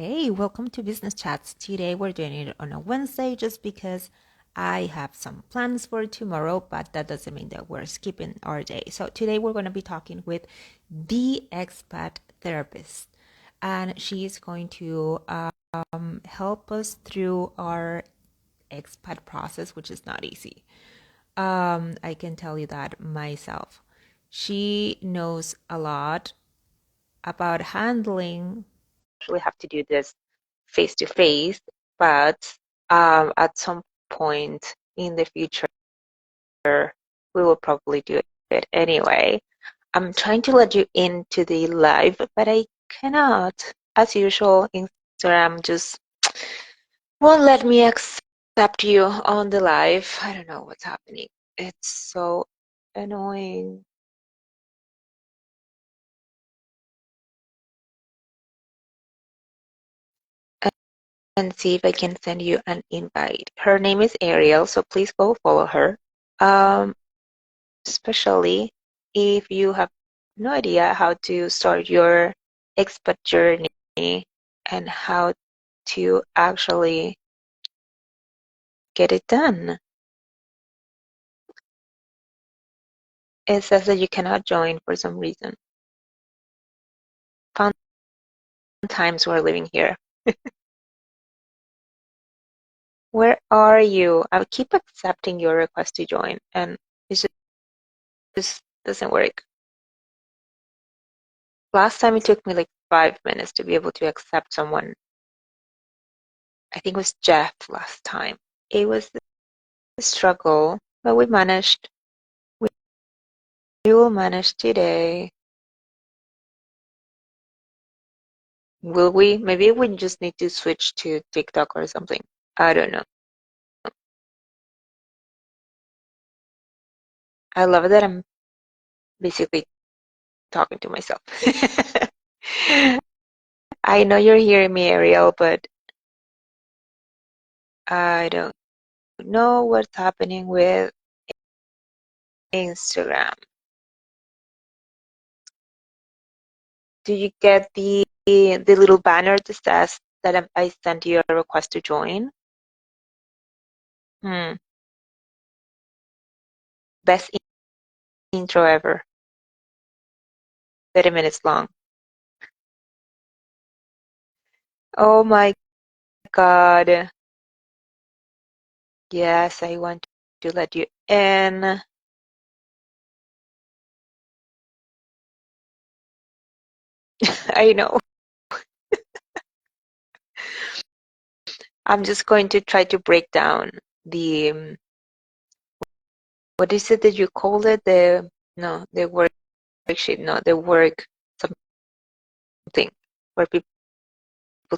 Hey, welcome to Business Chats. Today we're doing it on a Wednesday just because I have some plans for tomorrow, but that doesn't mean that we're skipping our day. So today we're going to be talking with the expat therapist, and she's going to help us through our expat process, which is not easy. I can tell you that myself. She knows a lot about handling. Actually have to do this face to face, but at some point in the future, we will probably do it anyway. I'm trying to let you into the live, but I cannot. As usual, Instagram just won't let me accept you on the live. I don't know what's happening. It's so annoying. And see if I can send you an invite. Her name is Ariel, so please go follow her. Um, Especially if you have no idea how to start your expat journey and how to actually get it done. It says that you cannot join for some reason. Fun times we're living here. Where are you? I keep accepting your request to join, and it just doesn't work. Last time it took me like 5 minutes to be able to accept someone. I think it was Jeff last time. It was a struggle, but we managed. We will manage today. Will we? Maybe we just need to switch to TikTok or something. I don't know. I love that I'm basically talking to myself. I know you're hearing me, Ariel, but I don't know what's happening with Instagram. Do you get the little banner that says that I sent you a request to join? Hmm. Best intro ever. 30 minutes long. Oh my God. Yes, I want to let you in. I know. I'm just going to try to break down the what is it that you called it? The worksheet, no, the work something for people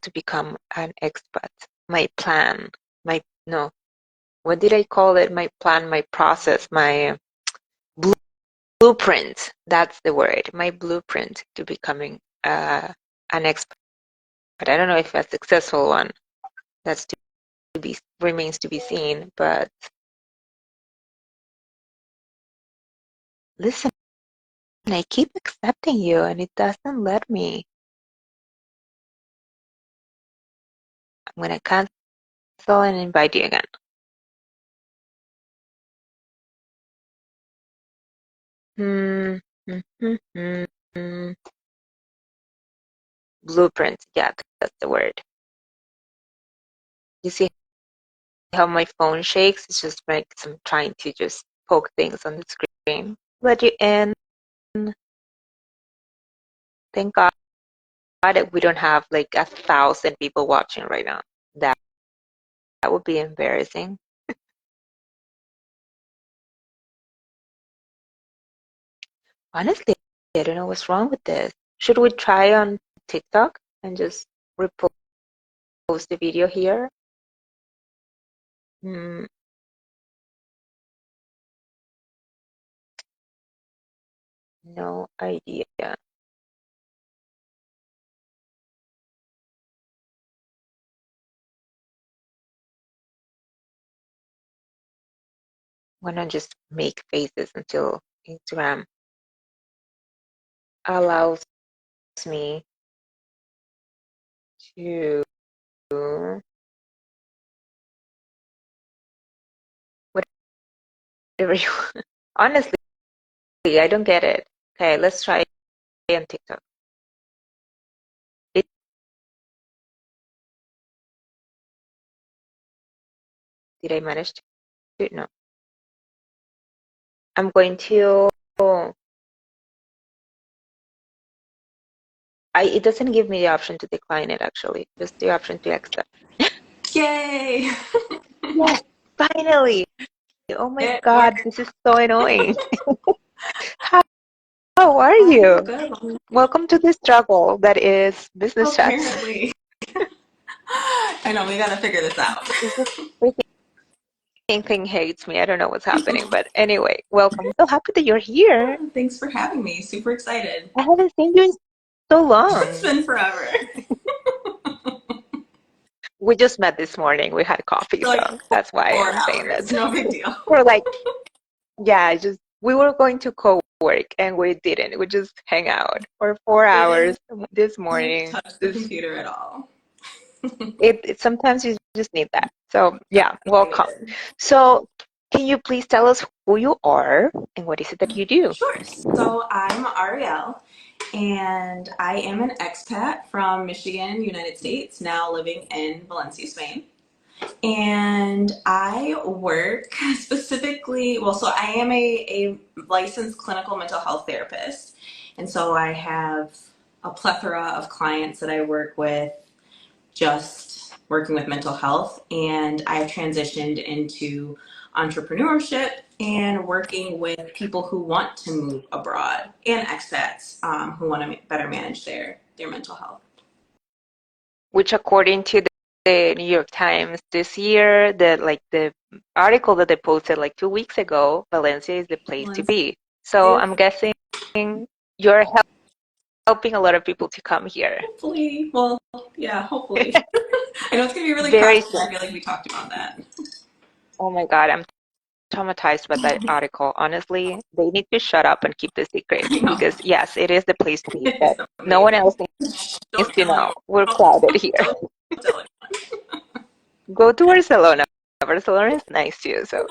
to become an expat. My plan, my no, what did I call it? My plan, my process, my blueprint. That's the word. My blueprint to becoming an expat. But I don't know if a successful one. That's to be remains to be seen. But listen, I keep accepting you, and it doesn't let me. I'm gonna cancel and invite you again. Hmm. Blueprint. Yeah, that's the word. You see how my phone shakes? It's just like I'm trying to just poke things on the screen. Let you in. Thank God that we don't have like 1,000 people watching right now. That that would be embarrassing. Honestly, I don't know what's wrong with this. Should we try on TikTok and just repost the video here? Hmm, no idea. I'm gonna just make faces until Instagram allows me to whatever you want. Honestly, I don't get it. Okay, let's try on TikTok. Did, did I manage to? No. I'm going to. It doesn't give me the option to decline it actually, just the option to accept. Yay! Yes, finally. Oh my It God, worked. this is so annoying. How, how are I'm you? good. Welcome to the struggle that is business chats. Apparently. I know, we gotta figure this out. It's just freaking thing hates me. I don't know what's happening, but anyway, welcome. I'm so happy that you're here. Thanks for having me. Super excited. I haven't seen you in so It's long. been forever. We just met this morning. We had coffee, For so like that's why 4 I'm saying hours. that. No big deal. We're like, yeah, just we were going to co-work and we didn't. We just hang out for 4 hours this Didn't morning. touch the computer at all. Sometimes you just need that. So yeah, I welcome. needed. So can you please tell us who you are and what is it that you do? Sure. So I'm Ariel, and I am an expat from Michigan, United States, now living in Valencia, Spain. And I work specifically, well, so I am a licensed clinical mental health therapist. And so I have a plethora of clients that I work with just working with mental health. And I've transitioned into entrepreneurship and working with people who want to move abroad and expats who want to better manage their mental health. Which according to the New York Times this year, the article that they posted like 2 weeks ago, Valencia is the place to Valencia be. So is I'm guessing you're helping a lot of people to come here. hopefully, well, yeah, hopefully. I know it's going to be really Very pressing. soon. I feel like we talked about that. Oh my God, I'm traumatized by that article. Honestly, they need to shut up and keep the secret I know. because yes, it is the place to be, but It's no one amazing. else needs Don't to tell know. anyone. We're crowded Don't, here. don't tell anyone. Go to Barcelona. Barcelona is nice too, so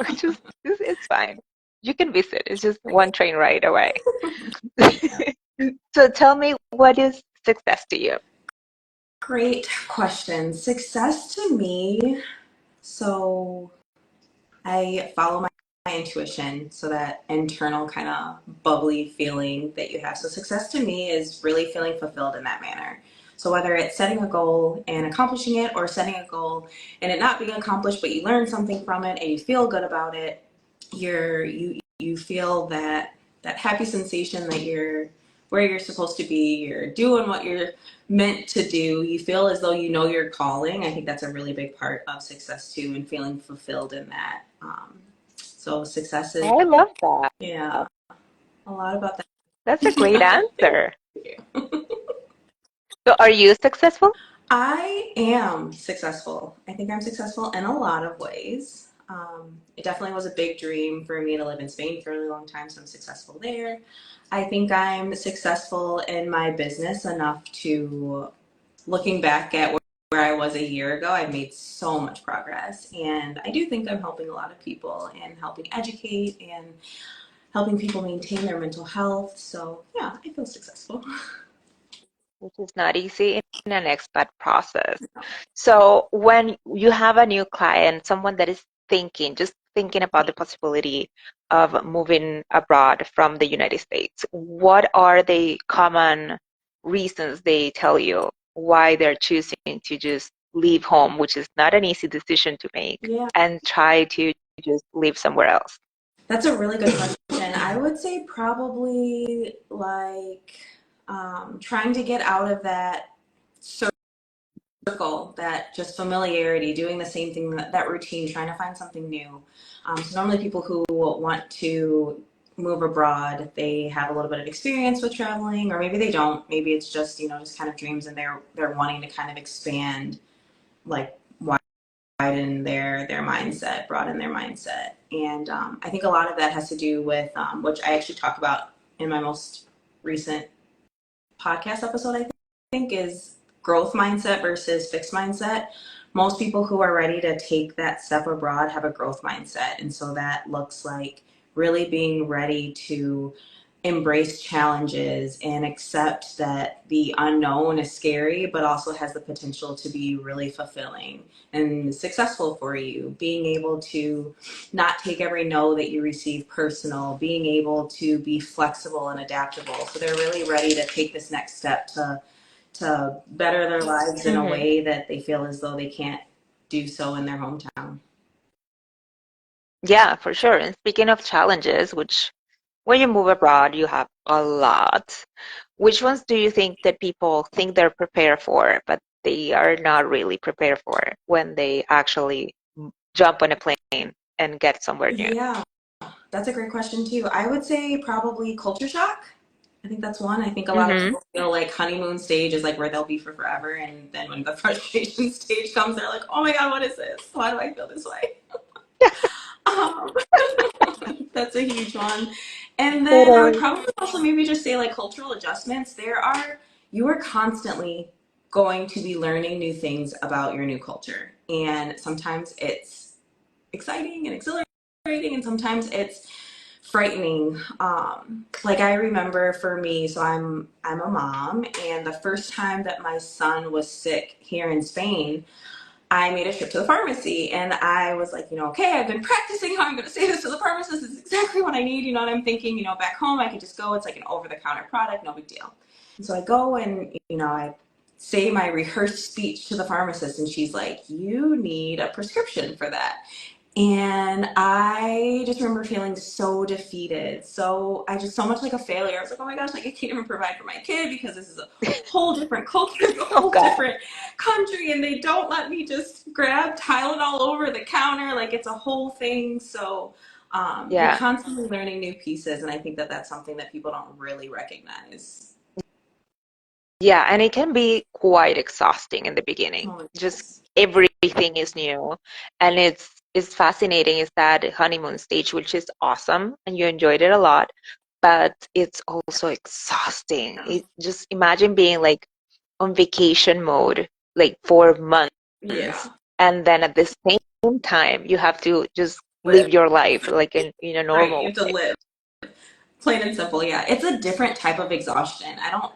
it's fine. You can visit. It's just one train ride away. So tell me, what is success to you? Great question. Success to me. So I follow my intuition, so that internal kind of bubbly feeling that you have. So success to me is really feeling fulfilled in that manner. So whether it's setting a goal and accomplishing it, or setting a goal and it not being accomplished, but you learn something from it and you feel good about it, you feel that happy sensation that you're where you're supposed to be, you're doing what you're meant to do, you feel as though you know your calling. I think that's a really big part of success too, and feeling fulfilled in that. So success is, I love that. yeah, a lot about that. That's a great Thank answer. you. So are you successful? I am successful. I think I'm successful in a lot of ways. It definitely was a big dream for me to live in Spain for a really long time, so I'm successful there. I think I'm successful in my business enough to, looking back at where I was a year ago, I've made so much progress. And I do think I'm helping a lot of people and helping educate and helping people maintain their mental health. So, yeah, I feel successful. Which is not easy in an expat process. So when you have a new client, someone that is just thinking about the possibility of moving abroad from the United States, what are the common reasons they tell you why they're choosing to just leave home, which is not an easy decision to make, Yeah, and try to just live somewhere else? that's a really good question. I would say probably like trying to get out of that circle, that just familiarity, doing the same thing, that routine, trying to find something new. So normally people who want to move abroad, they have a little bit of experience with traveling, or maybe they don't. Maybe it's just, just kind of dreams, and they're wanting to kind of expand, like widen their mindset, broaden their mindset. And I think a lot of that has to do with which I actually talk about in my most recent podcast episode, I think, is growth mindset versus fixed mindset. Most people who are ready to take that step abroad have a growth mindset. And so that looks like really being ready to embrace challenges and accept that the unknown is scary, but also has the potential to be really fulfilling and successful for you. Being able to not take every no that you receive personal, being able to be flexible and adaptable. So they're really ready to take this next step to better their lives in a Hmm. way that they feel as though they can't do so in their hometown. Yeah, for sure. And speaking of challenges, which when you move abroad, you have a lot. Which ones do you think that people think they're prepared for, but they are not really prepared for when they actually jump on a plane and get somewhere new? Yeah, that's a great question too. I would say probably culture shock. I think that's one. I think a lot of Hmm. people feel like honeymoon stage is like where they'll be for forever, and then when the frustration stage comes, they're like, "Oh my God, what is this? Why do I feel this way?" Um, that's a huge one. And then I would Totally. probably also maybe just say like cultural adjustments. You are constantly going to be learning new things about your new culture, and sometimes it's exciting and exhilarating, and sometimes it's frightening. Like I remember for me, so I'm a mom, and the first time that my son was sick here in Spain, I made a trip to the pharmacy, and I was like, okay, I've been practicing how I'm going to say this to the pharmacist. This is exactly what I need. You know what I'm thinking? Back home, I could just go. It's like an over-the-counter product, no big deal. And so I go and I say my rehearsed speech to the pharmacist, and she's like, you need a prescription for that. And I just remember feeling so defeated. So I just so much like a failure. I was like, oh my gosh, like I can't even provide for my kid because this is a whole different culture, a Oh whole God. different country, and they don't let me just grab Tylenol over the counter. Like it's a whole thing. So you're Yeah. constantly learning new pieces, and I think that that's something that people don't really recognize. Yeah, and it can be quite exhausting in the beginning. Oh, Just yes. everything is new. And it's fascinating is that honeymoon stage, which is awesome and you enjoyed it a lot, but it's also exhausting. Yeah. Just imagine being like on vacation mode like for months Yeah. and then at the same time you have to just live Live. your life like in a Right. You normal have to way. live. Plain and simple. Yeah. It's a different type of exhaustion. I don't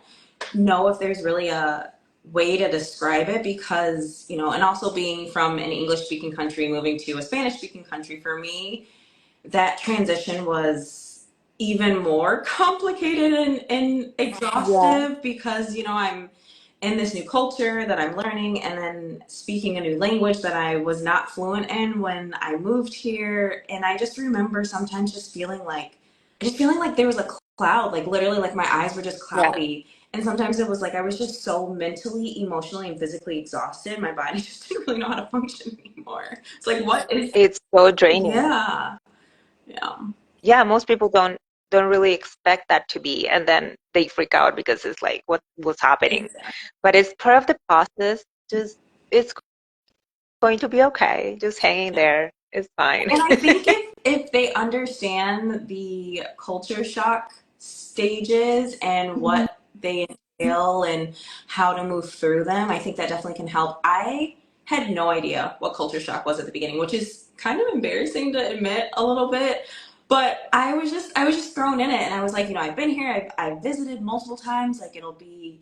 know if there's really a way to describe it because, and also being from an English speaking country moving to a Spanish speaking country, for me, that transition was even more complicated and Yeah. exhaustive because, I'm in this new culture that I'm learning and then speaking a new language that I was not fluent in when I moved here. And I just remember sometimes just feeling like there was a cloud, like literally like my eyes were just Yeah. cloudy. And sometimes it was like I was just so mentally, emotionally, and physically exhausted. My body just didn't really know how to function anymore. It's like, what is, It's so draining. yeah, yeah, Yeah, most people don't really expect that to be, and then they freak out because it's like, what's happening? exactly. But it's part of the process. Just it's going to be okay. Just hanging there. It's fine. And I think if they understand the culture shock stages and Mhm. what they entail and how to move through them, I think that definitely can help. I had no idea what culture shock was at the beginning, which is kind of embarrassing to admit a little bit. But I was just thrown in it, and I was like, I've been here, I've visited multiple times, like it'll be,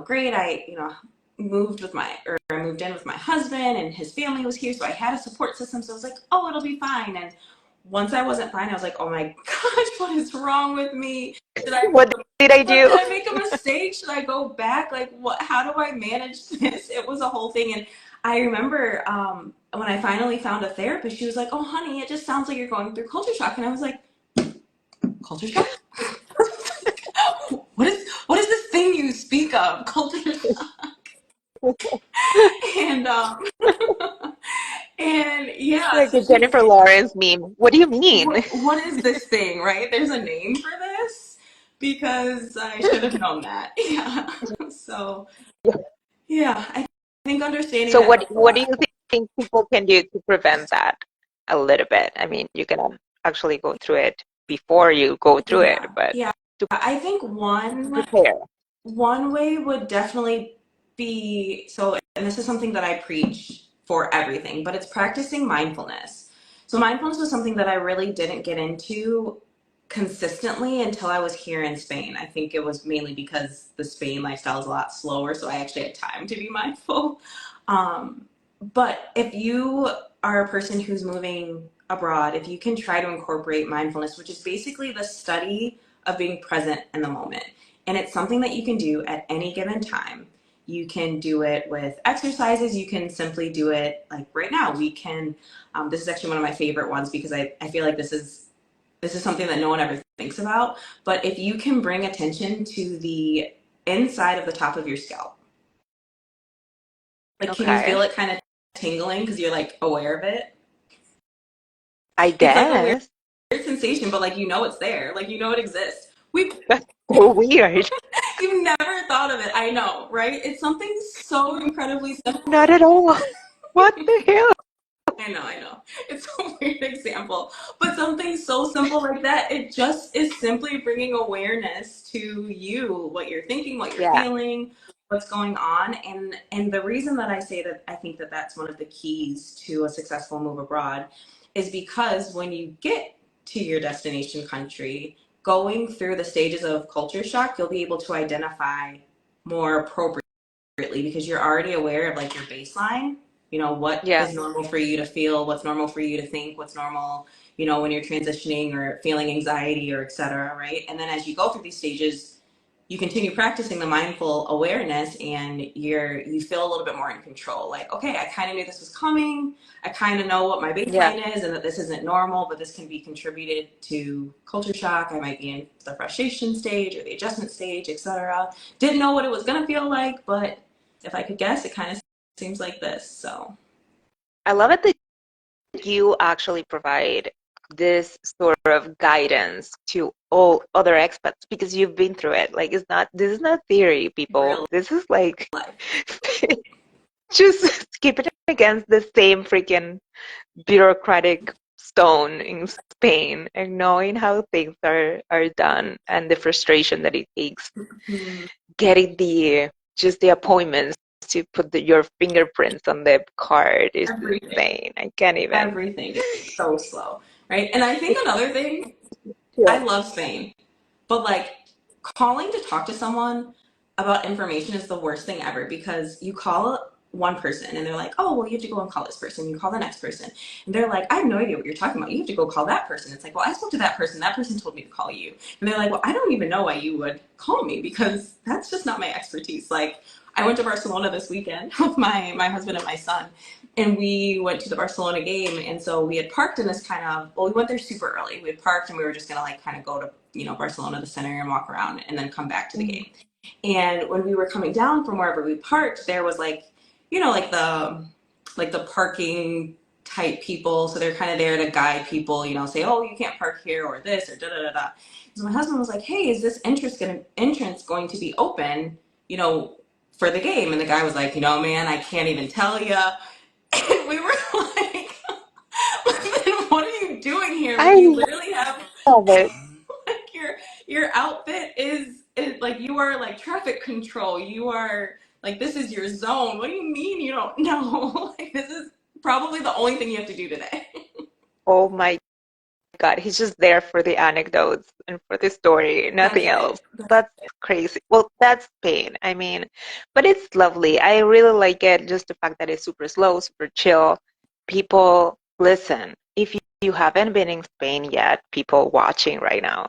great. I moved in with my husband and his family was here, so I had a support system. So I was like, oh, it'll be fine. And once I wasn't fine, I was like, oh my gosh, what is wrong with me? Did I What did I did do? I make a mistake? Should I go back? Like, what? How do I manage this? It was a whole thing. And I remember when I finally found a therapist, she was like, oh, honey, it just sounds like you're going through culture shock. And I was like, culture shock? What is this thing you speak of? Culture shock. And and yeah, Like so a she Jennifer Lawrence meme. What do you mean? what is this thing, right? There's a name for this because I should have known that. Yeah. So, yeah, I think understanding So that what helps a what do lot. you think people can do to prevent that a little bit? I mean, you can actually go through it before you go through it, Yeah. but Yeah. to I think one prepare. one way would definitely be so, and this is something that I preach for everything, but it's practicing mindfulness. So mindfulness was something that I really didn't get into consistently until I was here in Spain. I think it was mainly because the Spain lifestyle is a lot slower, so I actually had time to be mindful. Um, but if you are a person who's moving abroad, if you can try to incorporate mindfulness, which is basically the study of being present in the moment, and it's something that you can do at any given time. You can do it with exercises. You can simply do it like right now. We can. This is actually one of my favorite ones because I feel like this is something that no one ever thinks about. But if you can bring attention to the inside of the top of your scalp, like can you Okay. feel it kind of tingling because you're like aware of it? I It's like a weird guess. sensation, but like you know it's there, like you know it exists. That's so weird. You've never thought of it. I know, right? It's something so incredibly Not simple. at all. What the hell? I know. It's a weird example, but something so simple like that, it just is simply bringing awareness to you, what you're thinking, what you're Yeah. feeling, what's going on. And the reason that I say that I think that that's one of the keys to a successful move abroad is because when you get to your destination country, going through the stages of culture shock, you'll be able to identify more appropriately because you're already aware of like your baseline, what Yeah. is normal for you to feel, what's normal for you to think, what's normal, when you're transitioning or feeling anxiety or etc. Right. And then as you go through these stages, you continue practicing the mindful awareness and you feel a little bit more in control. Like, okay, I kind of knew this was coming. I kind of know what my Yeah. baseline is and that this isn't normal, but this can be contributed to culture shock. I might be in the frustration stage or the adjustment stage, etc. Didn't know what it was going to feel like, but if I could guess, it kind of seems like this. So I love it that you actually provide this sort of guidance to all other expats because you've been through it. Like it's not this is not theory, people. real This is like life. just keeping it against the same freaking bureaucratic stone in Spain and knowing how things are done and the frustration that it takes Hmm. getting the appointments to put your fingerprints on the card is Everything, insane. I can't even. everything is so slow, right? And I think another thing, Yeah. I love Spain. But like calling to talk to someone about information is the worst thing ever because you call one person and they're like, oh, well, you have to go and call this person. You call the next person. And they're like, I have no idea what you're talking about. You have to go call that person. It's like, well, I spoke to that person. That person told me to call you. And they're like, well, I don't even know why you would call me because that's just not my expertise. Like, I went to Barcelona this weekend with my husband and my son, and we went to the Barcelona game. And so we had parked in this kind of, well, we went there super early. We had parked and we were just going to like kind of go to, Barcelona, the center, and walk around and then come back to the Mhm. game. And when we were coming down from wherever we parked, there was like, like the parking type people. So they're kind of there to guide people, say, oh, you can't park here or this or da da da da. So my husband was like, hey, is this entrance going to be open, you know, for the game? And the guy was like, no, man, I can't even tell you. And we were like, then what are you doing here? Like I you literally have love it. like your outfit is like you are like traffic control. You are like this is your zone. What do you mean you don't know? Like this is probably the only thing you have to do today. Oh my God, he's just there for the anecdotes and for the story, That's nothing else. it. That's crazy. Well, that's Spain. I mean, but it's lovely. I really like it. Just the fact that it's super slow, super chill. People listen. If you haven't been in Spain yet, people watching right now,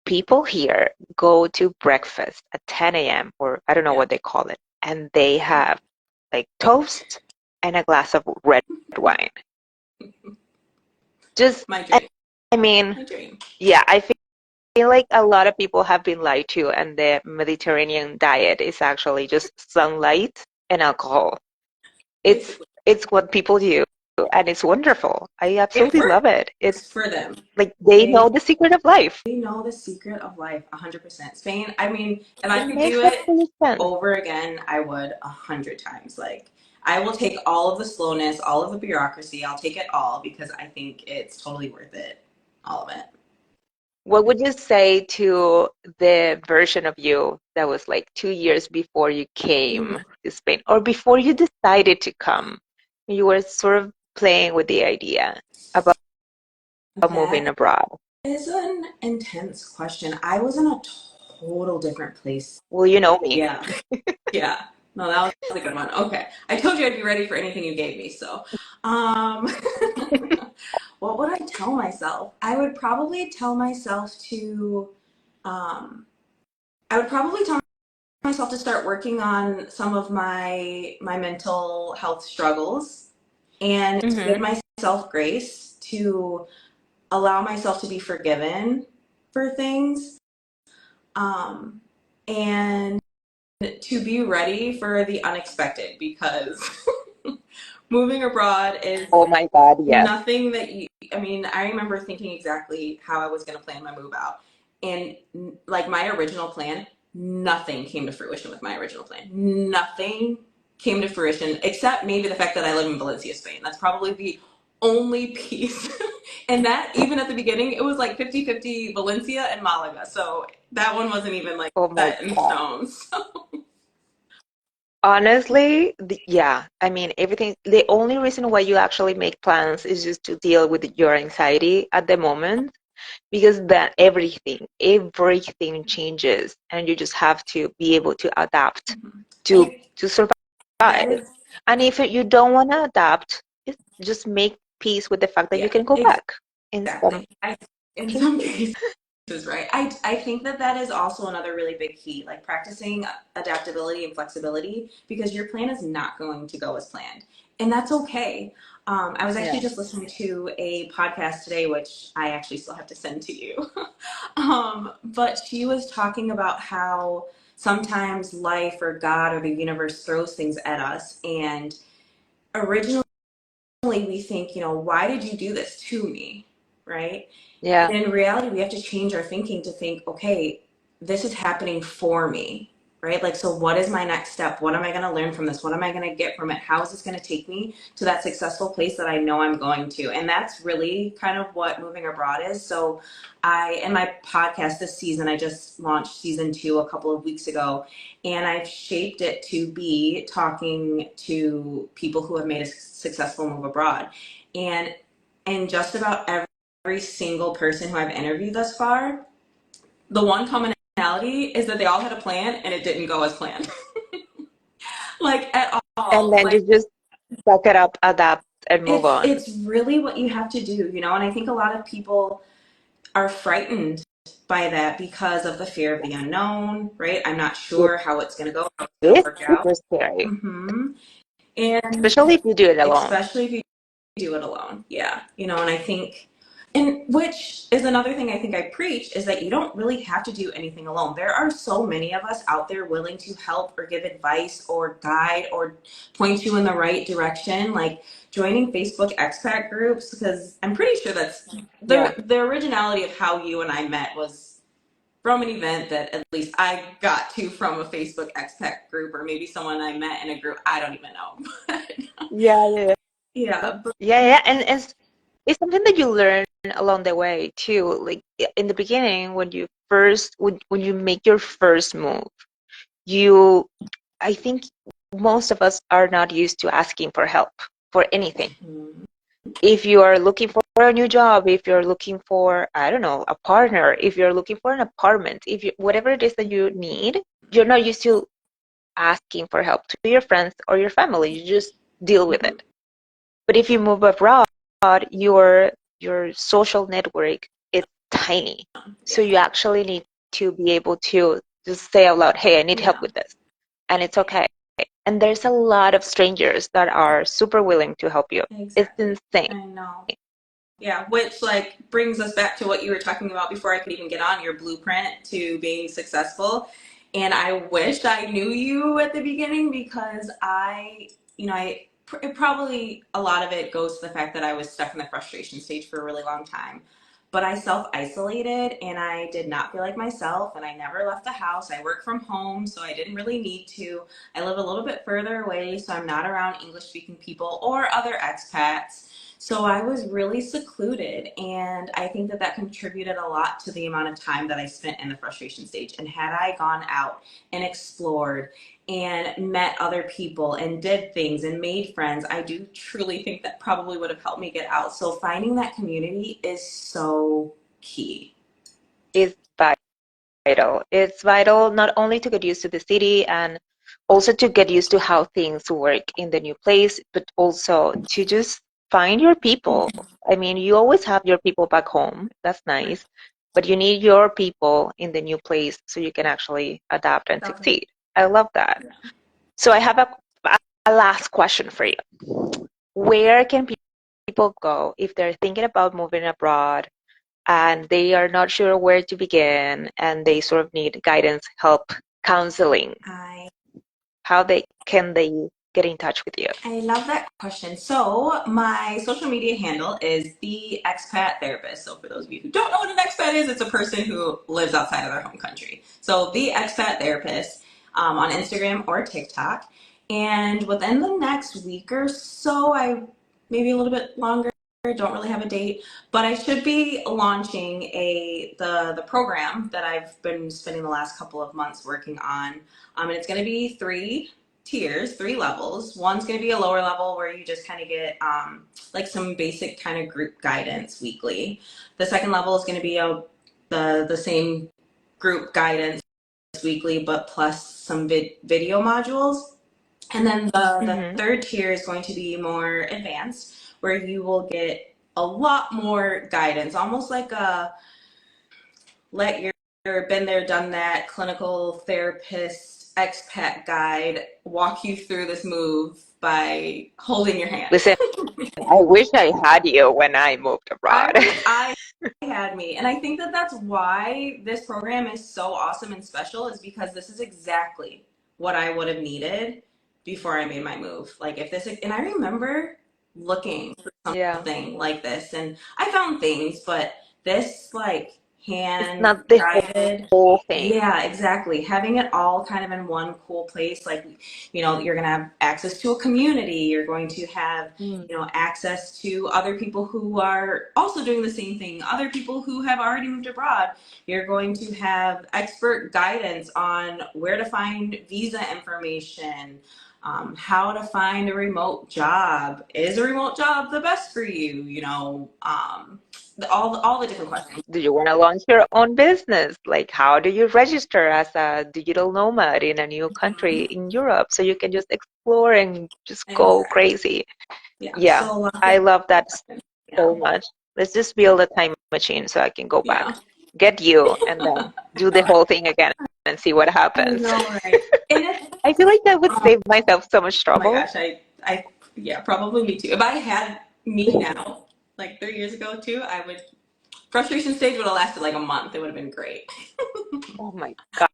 people here go to breakfast at 10 a.m. or I don't know Yeah. what they call it, and they have like toast and a glass of red wine. Just, My I dream. I mean, My dream. yeah, I feel like a lot of people have been lied to, and the Mediterranean diet is actually just sunlight and alcohol. It's Basically. it's what people do, and it's wonderful. I It absolutely love it. It's works for them. like they They know the secret of life. know the secret of life 100%. Spain, I mean, if I It could makes do it absolute sense. over again, I would 100 times. Like, I will take all of the slowness, all of the bureaucracy, I'll take it all because I think it's totally worth it. All of it. What would you say to the version of you that was like 2 years before you came Ooh, to Spain or before you decided to come? You were sort of playing with the idea about moving that abroad. is an intense question. I was in a total different place. Well, you know me. Yeah, yeah. No, that was a good one. Okay. I told you I'd be ready for anything you gave me, so. Um, what would I tell myself? I would probably tell myself to, um, I would probably tell myself to start working on some of my mental health struggles and to give Hmm. myself grace, to allow myself to be forgiven for things, um, and to be ready for the unexpected because moving abroad is Oh my God, yes. nothing that you, I mean, I remember thinking exactly how I was going to plan my move out. And like my original plan, nothing came to fruition with my original plan. Nothing came to fruition except maybe the fact that I live in Valencia, Spain. That's probably the only piece. And that, even at the beginning, it was like 50-50 Valencia and Malaga. So that one wasn't even like Oh my set in God. stone. So, Honestly, yeah. I mean, everything, the only reason why you actually make plans is just to deal with your anxiety at the moment, because then everything changes, and you just have to be able to adapt to I, to that survive. is, And if you don't want to adapt, just make peace with the fact that you yeah, can go back in some exactly. In some cases. cases, is right. I think that that is also another really big key, like practicing adaptability and flexibility because your plan is not going to go as planned. And that's okay. I was Yeah. actually just listening to a podcast today, which I actually still have to send to you. But she was talking about how sometimes life or God or the universe throws things at us. And originally we think, why did you do this to me? Right? Yeah. And in reality, we have to change our thinking to think, okay, this is happening for me, right? Like, so what is my next step? What am I going to learn from this? What am I going to get from it? How is this going to take me to that successful place that I know I'm going to? And that's really kind of what moving abroad is. So, in my podcast this season, I just launched season 2 a couple of weeks ago, and I've shaped it to be talking to people who have made a successful move abroad. And just about every single person who I've interviewed thus far, the one commonality is that they all had a plan and it didn't go as planned. Like at And all. then Like you just suck it up, adapt, and move on. it's really what you have to do, and I think a lot of people are frightened by that because of the fear of the unknown, right? I'm not It sure how it's going to go, how it's going to is work out. super scary, hmm And especially if you do it alone. especially if you do it alone. Yeah. And I think, and which is another thing I think I preach is that you don't really have to do anything alone. There are so many of us out there willing to help or give advice or guide or point you in the right direction. Like joining Facebook expat groups, because I'm pretty sure that's Yeah. the originality of how you and I met was from an event that at least I got to from a Facebook expat group, or maybe someone I met in a group. I don't even know. Yeah, yeah, Yeah, but yeah, yeah. And it's something that you learn along the way too. Like in the beginning, when you make your first move, you, I think most of us are not used to asking for help for anything. Mhm. If you are looking for a new job, if you're looking for, I don't know, a partner, if you're looking for an apartment, if you, whatever it is that you need, you're not used to asking for help to your friends or your family. You just deal with Mhm. it. But if you move abroad, your social network is tiny. So Yeah, you actually need to be able to just say out loud, "Hey, I need help yeah, with this." And it's okay. And there's a lot of strangers that are super willing to help you. It's exactly. insane. I know. Yeah, which like brings us back to what you were talking about before I could even get on, your blueprint to being successful. And I wish I knew you at the beginning because it probably a lot of it goes to the fact that I was stuck in the frustration stage for a really long time. but I self isolated and I did not feel like myself. And I never left the house. I work from home, so I didn't really need to. I live a little bit further away, so I'm not around English speaking people or other expats. So I was really secluded, and I think that that contributed a lot to the amount of time that I spent in the frustration stage. And had I gone out and explored and met other people and did things and made friends, I do truly think that probably would have helped me get out. So finding that community is so key. It's vital. It's vital not only to get used to the city and also to get used to how things work in the new place, but also to just find your people. I mean, you always have your people back home. That's Right. nice. But you need your people in the new place so you can actually adapt and Definitely. succeed. I love that. Yeah. So I have a last question for you. Where can people go if they're thinking about moving abroad and they are not sure where to begin and they sort of need guidance, help, counseling? I How they get in touch with you? I love that question. So my social media handle is the expat therapist. So for those of you who don't know what an expat is, it's a person who lives outside of their home country. So the expat therapist on Instagram or TikTok. And within the next week or so, I maybe a little bit longer, don't really have a date, but I should be launching the program that I've been spending the last couple of months working on. And it's going to be 3 tiers, 3 levels. One's going to be a lower level where you just kind of get like some basic kind of group guidance weekly. The second level is going to be the same group guidance weekly, but plus some video modules. And then the Hmm. third tier is going to be more advanced, where you will get a lot more guidance, almost like a let your been there, done that clinical therapist expat guide walk you through this move by holding your hand. Listen, I wish I had you when I moved I abroad. wish I had me. And I think that that's why this program is so awesome and special, is because this is exactly what I would have needed before I made my move. Like if this, and I remember looking for Yeah, something like this and I found things, but this like it's hand not the guided, whole thing. yeah, exactly. Having it all kind of in one cool place, like, you're going to have access to a community. You're going to have Mm. access to other people who are also doing the same thing, other people who have already moved abroad. You're going to have expert guidance on where to find visa information, how to find a remote job. Is a remote job the best for you? All the different questions. Do you want to launch your own business? Like, how do you register as a digital nomad in a new country Mhm. in Europe so you can just explore and just go Exactly. crazy? Yeah. Yeah, So lots I of love that questions. Yeah. so much. Let's just build a time machine so I can go back, Yeah. get you, and then do the whole thing again and see what I happens. know, right? And it's, I feel like that would oh save myself so much my trouble. gosh, yeah, probably me too. If I had me now, like 3 years ago too, frustration stage would have lasted like a month. It would have been great. Oh my God,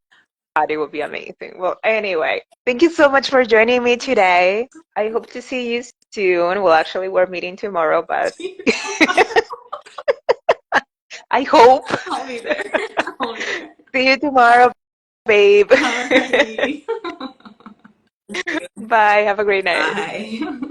it would be amazing. Well, anyway, thank you so much for joining me today. I hope to see you soon. Well, actually, we're meeting tomorrow, but I hope. I'll be there. I'll be there. See you tomorrow, babe. Alrighty. Bye. Have a great night. Bye.